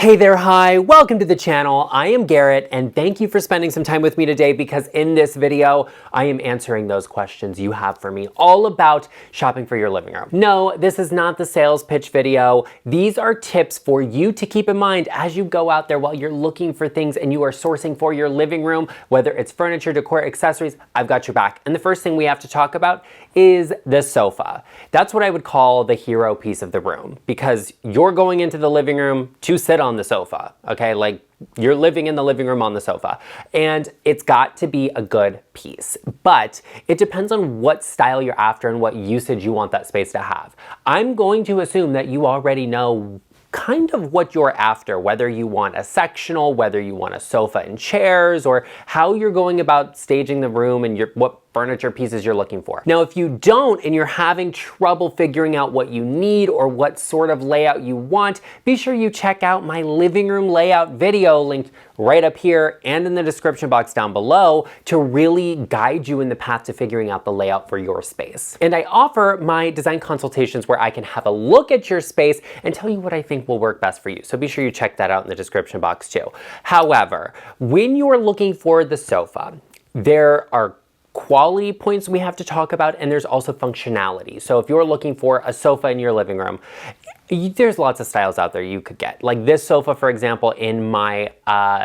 Hey there, hi, welcome to the channel. I am Garrett and thank you for spending some time with me today because in this video, I am answering those questions you have for me all about shopping for your living room. No, this is not the sales pitch video. These are tips for you to keep in mind as you go out there while you're looking for things and you are sourcing for your living room, whether it's furniture, decor, accessories, I've got your back. And the first thing we have to talk about is the sofa. That's what I would call the hero piece of the room because you're going into the living room to sit on the sofa, okay? Like you're living in the living room on the sofa and it's got to be a good piece, but it depends on what style you're after and what usage you want that space to have. I'm going to assume that you already know kind of what you're after, whether you want a sectional, whether you want a sofa and chairs, or how you're going about staging the room and what furniture pieces you're looking for. Now, if you don't and you're having trouble figuring out what you need or what sort of layout you want, be sure you check out my living room layout video linked right up here and in the description box down below to really guide you in the path to figuring out the layout for your space. And I offer my design consultations where I can have a look at your space and tell you what I think will work best for you. So be sure you check that out in the description box too. However, when you're looking for the sofa, there are quality points we have to talk about, and there's also functionality. So if you're looking for a sofa in your living room, there's lots of styles out there you could get. Like this sofa, for example, in my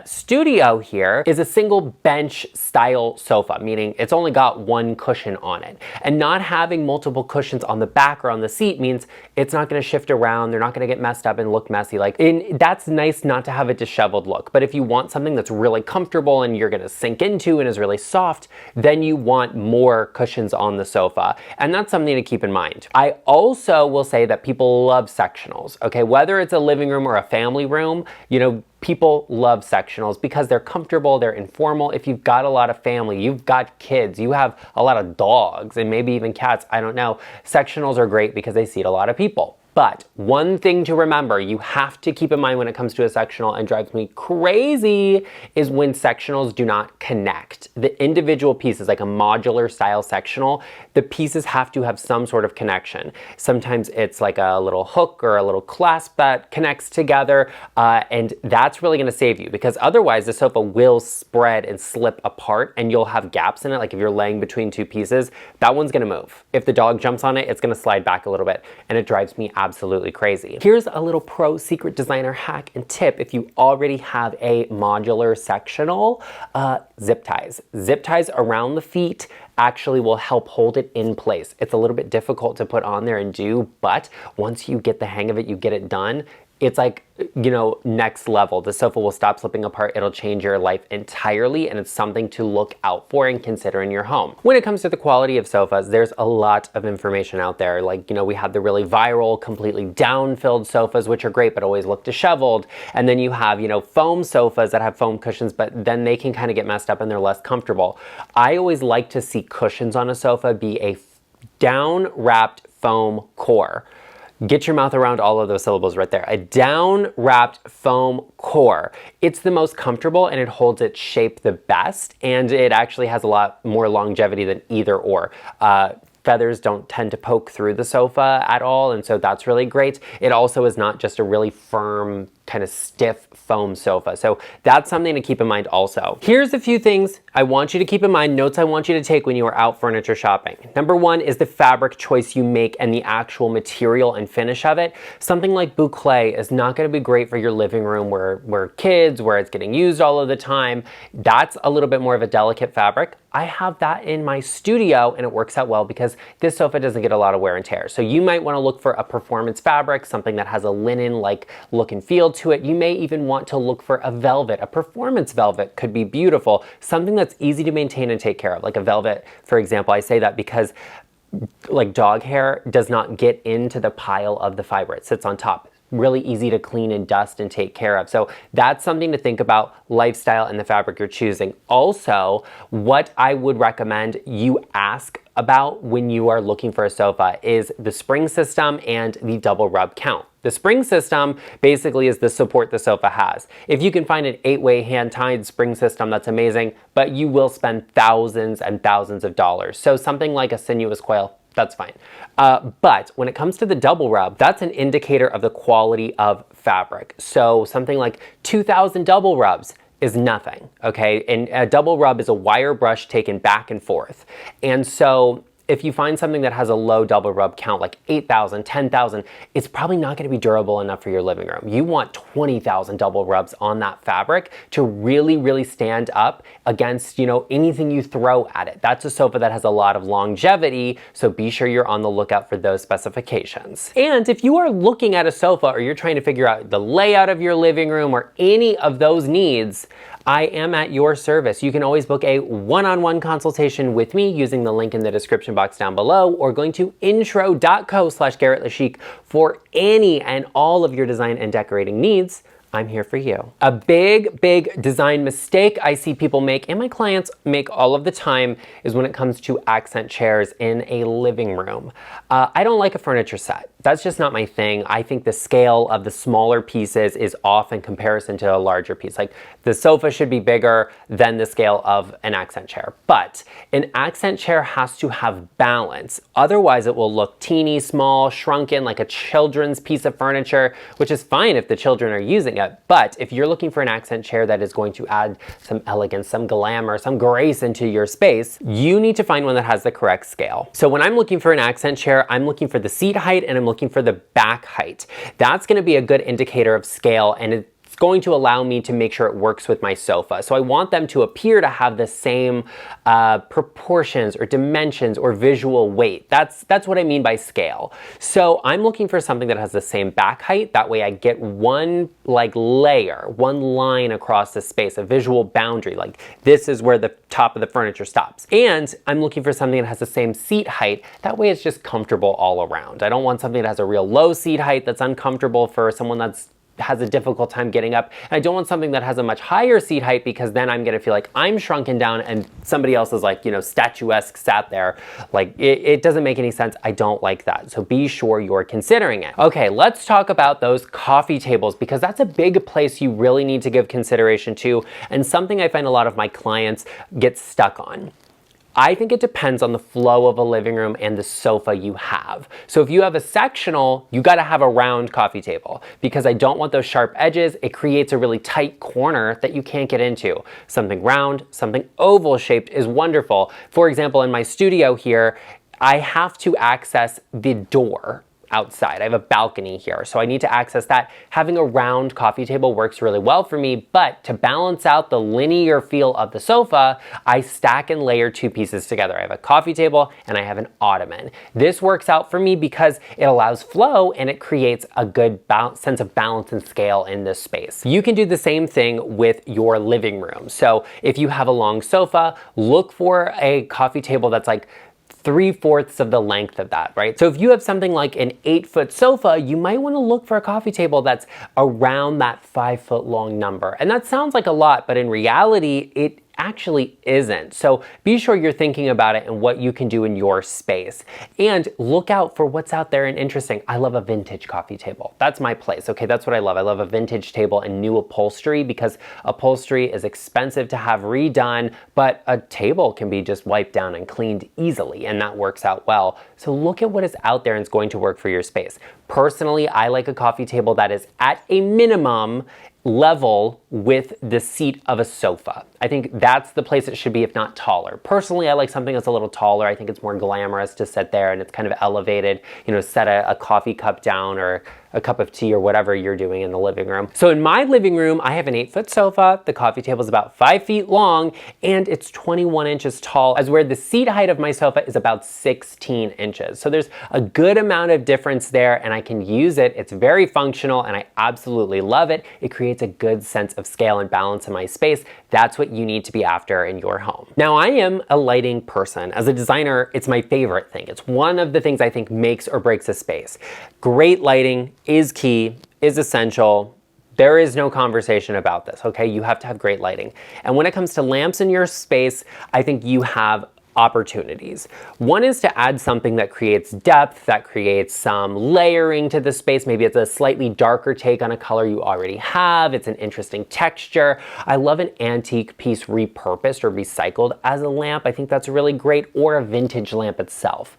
studio here is a single bench style sofa, meaning it's only got one cushion on it. And not having multiple cushions on the back or on the seat means it's not gonna shift around, they're not gonna get messed up and look messy. And that's nice not to have a disheveled look. But if you want something that's really comfortable and you're gonna sink into and is really soft, then you want more cushions on the sofa. And that's something to keep in mind. I also will say that people love sectionals, okay? Whether it's a living room or a family room, you know, people love sectionals because they're comfortable, they're informal. If you've got a lot of family, you've got kids, you have a lot of dogs and maybe even cats, I don't know. Sectionals are great because they seat a lot of people. But one thing to remember, you have to keep in mind when it comes to a sectional and drives me crazy is when sectionals do not connect. The individual pieces, like a modular style sectional, the pieces have to have some sort of connection. Sometimes it's like a little hook or a little clasp that connects together, and that's really gonna save you because otherwise the sofa will spread and slip apart and you'll have gaps in it. Like if you're laying between two pieces, that one's gonna move. If the dog jumps on it, it's gonna slide back a little bit and it drives me absolutely crazy. Here's a little pro secret designer hack and tip if you already have a modular sectional, zip ties. Zip ties around the feet actually will help hold it in place. It's a little bit difficult to put on there and do, but once you get the hang of it, you get it done, it's like, you know, next level. The sofa will stop slipping apart. It'll change your life entirely, and it's something to look out for and consider in your home. When it comes to the quality of sofas, there's a lot of information out there. Like, you know, we have the really viral, completely down-filled sofas, which are great, but always look disheveled. And then you have, you know, foam sofas that have foam cushions, but then they can kind of get messed up and they're less comfortable. I always like to see cushions on a sofa be a down-wrapped foam core. Get your mouth around all of those syllables right there. A down-wrapped foam core. It's the most comfortable and it holds its shape the best, and it actually has a lot more longevity than either or. Feathers don't tend to poke through the sofa at all, and so that's really great. It also is not just a really firm, kind of stiff foam sofa. So that's something to keep in mind also. Here's a few things I want you to keep in mind, notes I want you to take when you are out furniture shopping. Number one is the fabric choice you make and the actual material and finish of it. Something like boucle is not gonna be great for your living room where kids, where it's getting used all of the time. That's a little bit more of a delicate fabric. I have that in my studio and it works out well because this sofa doesn't get a lot of wear and tear. So you might wanna look for a performance fabric, something that has a linen-like look and feel to it. You may even want to look for a velvet. A performance velvet could be beautiful. Something that's easy to maintain and take care of. Like a velvet, for example, I say that because like dog hair does not get into the pile of the fiber. It sits on top. Really easy to clean and dust and take care of. So that's something to think about, lifestyle and the fabric you're choosing. Also, what I would recommend you ask about when you are looking for a sofa is the spring system and the double rub count. The spring system basically is the support the sofa has. If you can find an 8-way hand-tied spring system, that's amazing, but you will spend thousands and thousands of dollars. So something like a sinuous coil, that's fine. But when it comes to the double rub, that's an indicator of the quality of fabric. So something like 2,000 double rubs is nothing, okay? And a double rub is a wire brush taken back and forth. And so if you find something that has a low double rub count, like 8,000, 10,000, it's probably not gonna be durable enough for your living room. You want 20,000 double rubs on that fabric to really, really stand up against, you know, anything you throw at it. That's a sofa that has a lot of longevity, so be sure you're on the lookout for those specifications. And if you are looking at a sofa or you're trying to figure out the layout of your living room or any of those needs, I am at your service. You can always book a one-on-one consultation with me using the link in the description box down below, or going to intro.co/GarrettLeChic for any and all of your design and decorating needs. I'm here for you. A big, big design mistake I see people make, and my clients make all of the time, is when it comes to accent chairs in a living room. I don't like a furniture set. That's just not my thing. I think the scale of the smaller pieces is off in comparison to a larger piece. Like, the sofa should be bigger than the scale of an accent chair. But an accent chair has to have balance. Otherwise, it will look teeny, small, shrunken, like a children's piece of furniture, which is fine if the children are using it. But if you're looking for an accent chair that is going to add some elegance, some glamour, some grace into your space, you need to find one that has the correct scale. So when I'm looking for an accent chair, I'm looking for the seat height and I'm looking for the back height. That's going to be a good indicator of scale, and it's going to allow me to make sure it works with my sofa. So I want them to appear to have the same proportions or dimensions or visual weight. That's what I mean by scale. So I'm looking for something that has the same back height. That way I get one like layer, one line across the space, a visual boundary. Like, this is where the top of the furniture stops. And I'm looking for something that has the same seat height. That way it's just comfortable all around. I don't want something that has a real low seat height that's uncomfortable for someone has a difficult time getting up. And I don't want something that has a much higher seat height, because then I'm gonna feel like I'm shrunken down and somebody else is like, you know, statuesque sat there. Like, it doesn't make any sense. I don't like that. So be sure you're considering it. Okay, let's talk about those coffee tables, because that's a big place you really need to give consideration to, and something I find a lot of my clients get stuck on. I think it depends on the flow of a living room and the sofa you have. So if you have a sectional, you gotta have a round coffee table, because I don't want those sharp edges. It creates a really tight corner that you can't get into. Something round, something oval shaped is wonderful. For example, in my studio here, I have to access the door outside. I have a balcony here, so I need to access that. Having a round coffee table works really well for me, but to balance out the linear feel of the sofa, I stack and layer two pieces together. I have a coffee table and I have an ottoman. This works out for me because it allows flow and it creates a good sense of balance and scale in this space. You can do the same thing with your living room. So if you have a long sofa, look for a coffee table that's like 3/4 of the length of that, right? So if you have something like an 8-foot sofa, you might want to look for a coffee table that's around that 5-foot long number. And that sounds like a lot, but in reality, it actually isn't. So be sure you're thinking about it and what you can do in your space. And look out for what's out there and interesting. I love a vintage coffee table. That's my place, okay? That's what I love. I love a vintage table and new upholstery, because upholstery is expensive to have redone, but a table can be just wiped down and cleaned easily, and that works out well. So look at what is out there and it's going to work for your space. Personally, I like a coffee table that is at a minimum level with the seat of a sofa. I think that's the place it should be, if not taller. Personally, I like something that's a little taller. I think it's more glamorous to sit there and it's kind of elevated, you know, set a coffee cup down or a cup of tea or whatever you're doing in the living room. So in my living room, I have an 8-foot sofa. The coffee table is about 5 feet long and it's 21 inches tall, as where the seat height of my sofa is about 16 inches. So there's a good amount of difference there and I can use it. It's very functional and I absolutely love it. It creates a good sense of scale and balance in my space. That's what you need to be after in your home. Now, I am a lighting person. As a designer, it's my favorite thing. It's one of the things I think makes or breaks a space. Great lighting is key, is essential. There is no conversation about this, okay? You have to have great lighting. And when it comes to lamps in your space, I think you have opportunities. One is to add something that creates depth, that creates some layering to the space. Maybe it's a slightly darker take on a color you already have. It's an interesting texture. I love an antique piece repurposed or recycled as a lamp. I think that's really great, or a vintage lamp itself.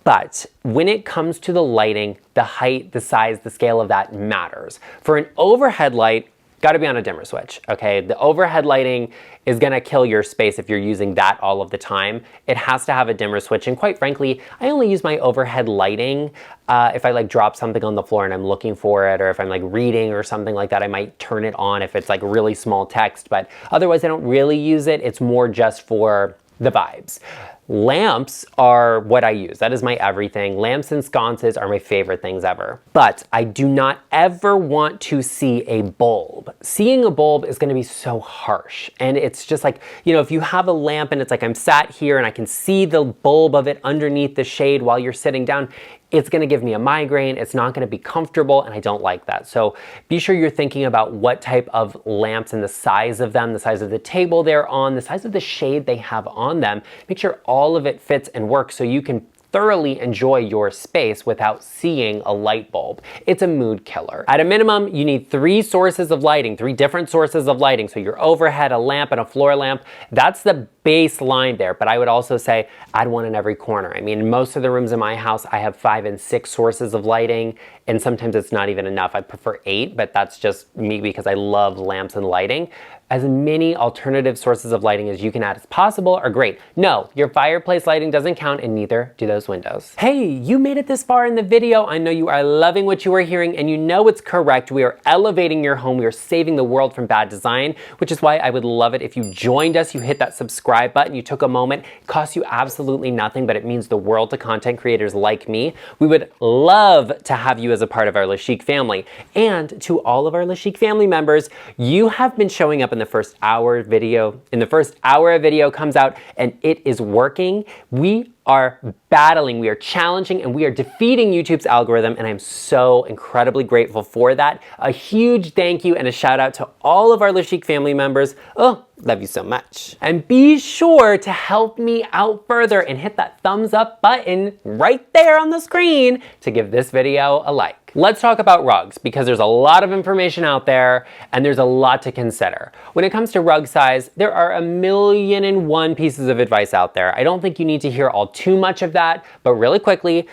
But when it comes to the lighting, the height, the size, the scale of that matters. For an overhead light, got to be on a dimmer switch, okay? The overhead lighting is gonna kill your space if you're using that all of the time. It has to have a dimmer switch, and quite frankly, I only use my overhead lighting if I like drop something on the floor and I'm looking for it, or if I'm like reading or something like that, I might turn it on if it's like really small text, but otherwise I don't really use it. It's more just for the vibes. Lamps are what I use. That is my everything. Lamps and sconces are my favorite things ever. But I do not ever want to see a bulb. Seeing a bulb is gonna be so harsh. And it's just like, you know, if you have a lamp and it's like I'm sat here and I can see the bulb of it underneath the shade while you're sitting down, it's gonna give me a migraine, it's not gonna be comfortable, and I don't like that. So be sure you're thinking about what type of lamps and the size of them, the size of the table they're on, the size of the shade they have on them. Make sure all of it fits and works so you can thoroughly enjoy your space without seeing a light bulb. It's a mood killer. At a minimum, you need 3 sources of lighting, 3 different sources of lighting. So your overhead, a lamp, and a floor lamp. That's the baseline there, but I would also say add one in every corner. I mean, most of the rooms in my house, I have 5 and 6 sources of lighting, and sometimes it's not even enough. I prefer 8, but that's just me because I love lamps and lighting. As many alternative sources of lighting as you can add as possible are great. No, your fireplace lighting doesn't count, and neither do those windows. Hey, you made it this far in the video. I know you are loving what you are hearing, and you know it's correct. We are elevating your home. We are saving the world from bad design, which is why I would love it if you joined us, you hit that subscribe button, you took a moment. It costs you absolutely nothing, but it means the world to content creators like me. We would love to have you as a part of our Le Chic family. And to all of our Le Chic family members, you have been showing up in the first hour video. In the first hour a video comes out and it is working. We are battling, we are challenging, and we are defeating YouTube's algorithm, and I'm so incredibly grateful for that. A huge thank you and a shout out to all of our Le Chic family members. Oh, love you so much. And be sure to help me out further and hit that thumbs up button right there on the screen to give this video a like. Let's talk about rugs, because there's a lot of information out there and there's a lot to consider. When it comes to rug size, there are 1,000,001 pieces of advice out there. I don't think you need to hear all too much of that, but really quickly,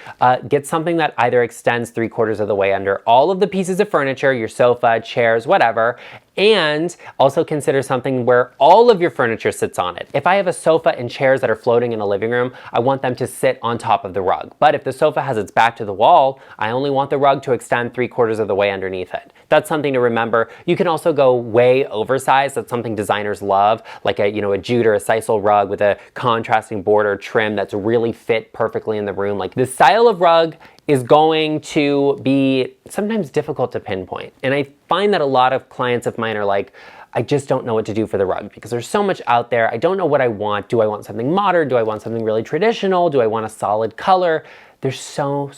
get something that either extends 3/4 of the way under all of the pieces of furniture, your sofa, chairs, whatever, and also consider something where all of your furniture sits on it. If I have a sofa and chairs that are floating in a living room, I want them to sit on top of the rug. But if the sofa has its back to the wall, I only want the rug to extend 3/4 of the way underneath it. That's something to remember. You can also go way oversized. That's something designers love, like a jute or a sisal rug with a contrasting border trim that's really fit perfectly in the room. Like, the style of rug is going to be sometimes difficult to pinpoint. And I find that a lot of clients of mine are like, I just don't know what to do for the rug because there's so much out there. I don't know what I want. Do I want something modern? Do I want something really traditional? Do I want a solid color? There's so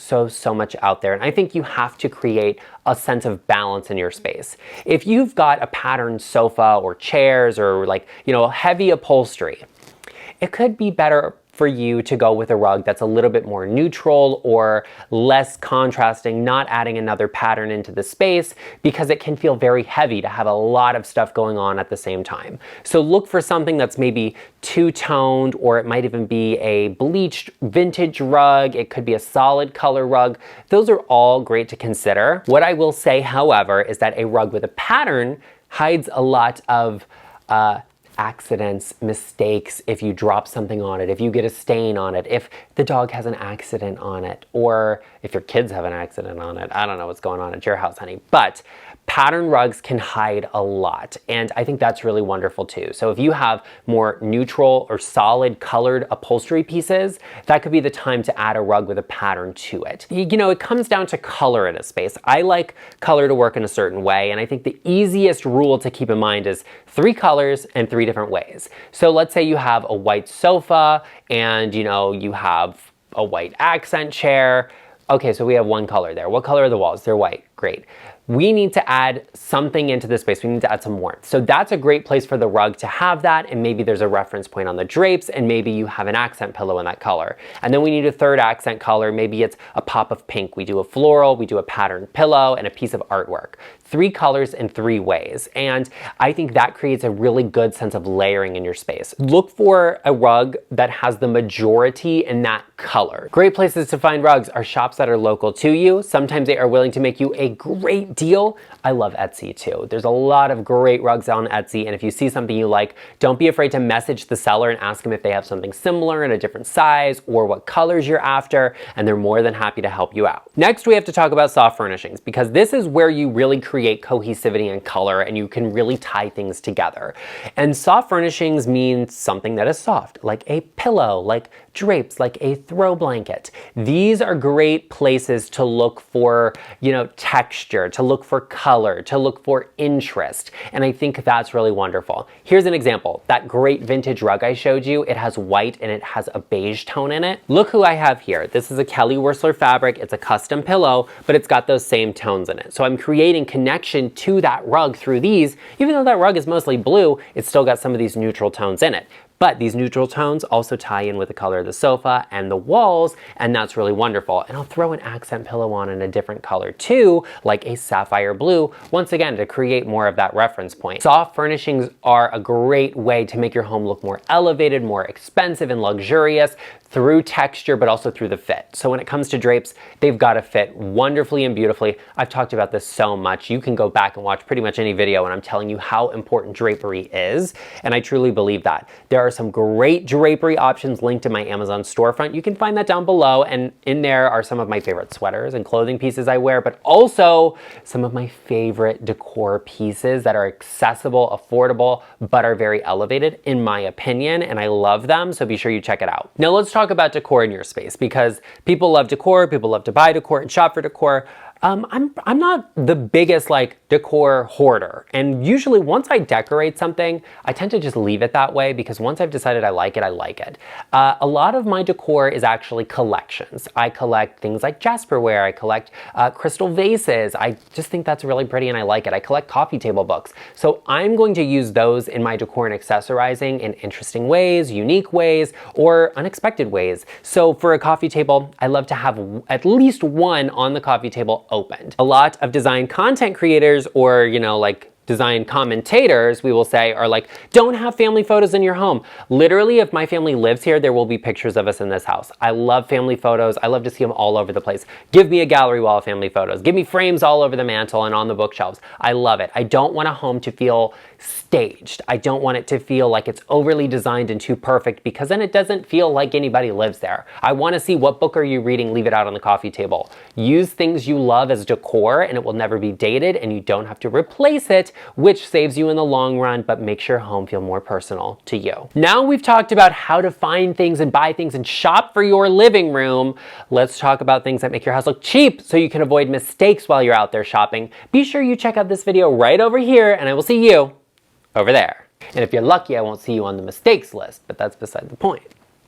much out there. And I think you have to create a sense of balance in your space. If you've got a patterned sofa or chairs or heavy upholstery, it could be better for you to go with a rug that's a little bit more neutral or less contrasting, not adding another pattern into the space, because it can feel very heavy to have a lot of stuff going on at the same time. So look for something that's maybe two-toned, or it might even be a bleached vintage rug. It could be a solid color rug. Those are all great to consider. What I will say, however, is that a rug with a pattern hides a lot of accidents, mistakes, if you drop something on it, if you get a stain on it, if the dog has an accident on it, or if your kids have an accident on it. I don't know what's going on at your house, honey. But pattern rugs can hide a lot, and I think that's really wonderful too. So if you have more neutral or solid colored upholstery pieces, that could be the time to add a rug with a pattern to it. It comes down to color in a space. I like color to work in a certain way, and I think the easiest rule to keep in mind is 3 colors and 3 different ways. So let's say you have a white sofa and you have a white accent chair. Okay, so we have 1 color there. What color are the walls? They're white. Great. we need to add something into the space. We need to add some warmth. So that's a great place for the rug to have that, and maybe there's a reference point on the drapes, and maybe you have an accent pillow in that color. And then we need a third accent color. Maybe it's a pop of pink. We do a floral, we do a patterned pillow, and a piece of artwork. 3 colors in 3 ways. And I think that creates a really good sense of layering in your space. Look for a rug that has the majority in that color. Great places to find rugs are shops that are local to you. Sometimes they are willing to make you a great deal. I love Etsy too. There's a lot of great rugs on Etsy, and if you see something you like, don't be afraid to message the seller and ask them if they have something similar in a different size or what colors you're after, and they're more than happy to help you out. Next, we have to talk about soft furnishings, because this is where you really create cohesivity and color, and you can really tie things together. And soft furnishings means something that is soft, like a pillow, like drapes, like a throw blanket. These are great places to look for, texture, to look for color, to look for interest. And I think that's really wonderful. Here's an example. That great vintage rug I showed you, it has white and it has a beige tone in it. Look who I have here. This is a Kelly Wearstler fabric. It's a custom pillow, but it's got those same tones in it. So I'm creating connection to that rug through these. Even though that rug is mostly blue, it's still got some of these neutral tones in it. But these neutral tones also tie in with the color of the sofa and the walls, and that's really wonderful. And I'll throw an accent pillow on in a different color too, like a sapphire blue, once again, to create more of that reference point. Soft furnishings are a great way to make your home look more elevated, more expensive and luxurious through texture, but also through the fit. So when it comes to drapes, they've got to fit wonderfully and beautifully. I've talked about this so much. You can go back and watch pretty much any video, and I'm telling you how important drapery is, and I truly believe that. There are some great drapery options linked in my Amazon storefront. You can find that down below, and in there are some of my favorite sweaters and clothing pieces I wear, but also some of my favorite decor pieces that are accessible, affordable, but are very elevated in my opinion, and I love them, so be sure you check it out. Now let's talk about decor in your space, because people love decor, people love to buy decor and shop for decor. I'm not the biggest decor hoarder, and usually once I decorate something, I tend to just leave it that way, because once I've decided I like it, I like it. A lot of my decor is actually collections. I collect things like Jasperware, I collect crystal vases. I just think that's really pretty and I like it. I collect coffee table books. So I'm going to use those in my decor and accessorizing in interesting ways, unique ways, or unexpected ways. So for a coffee table, I love to have at least one on the coffee table opened. A lot of design content creators, or design commentators, we will say, are like, don't have family photos in your home. Literally, if my family lives here, there will be pictures of us in this house. I love family photos. I love to see them all over the place. Give me a gallery wall of family photos. Give me frames all over the mantle and on the bookshelves. I love it. I don't want a home to feel staged. I don't want it to feel like it's overly designed and too perfect, because then it doesn't feel like anybody lives there. I want to see, what book are you reading? Leave it out on the coffee table. Use things you love as decor, and it will never be dated, and you don't have to replace it, which saves you in the long run, but makes your home feel more personal to you. Now we've talked about how to find things and buy things and shop for your living room. Let's talk about things that make your house look cheap, so you can avoid mistakes while you're out there shopping. Be sure you check out this video right over here, and I will see you over there. And if you're lucky, I won't see you on the mistakes list, but that's beside the point.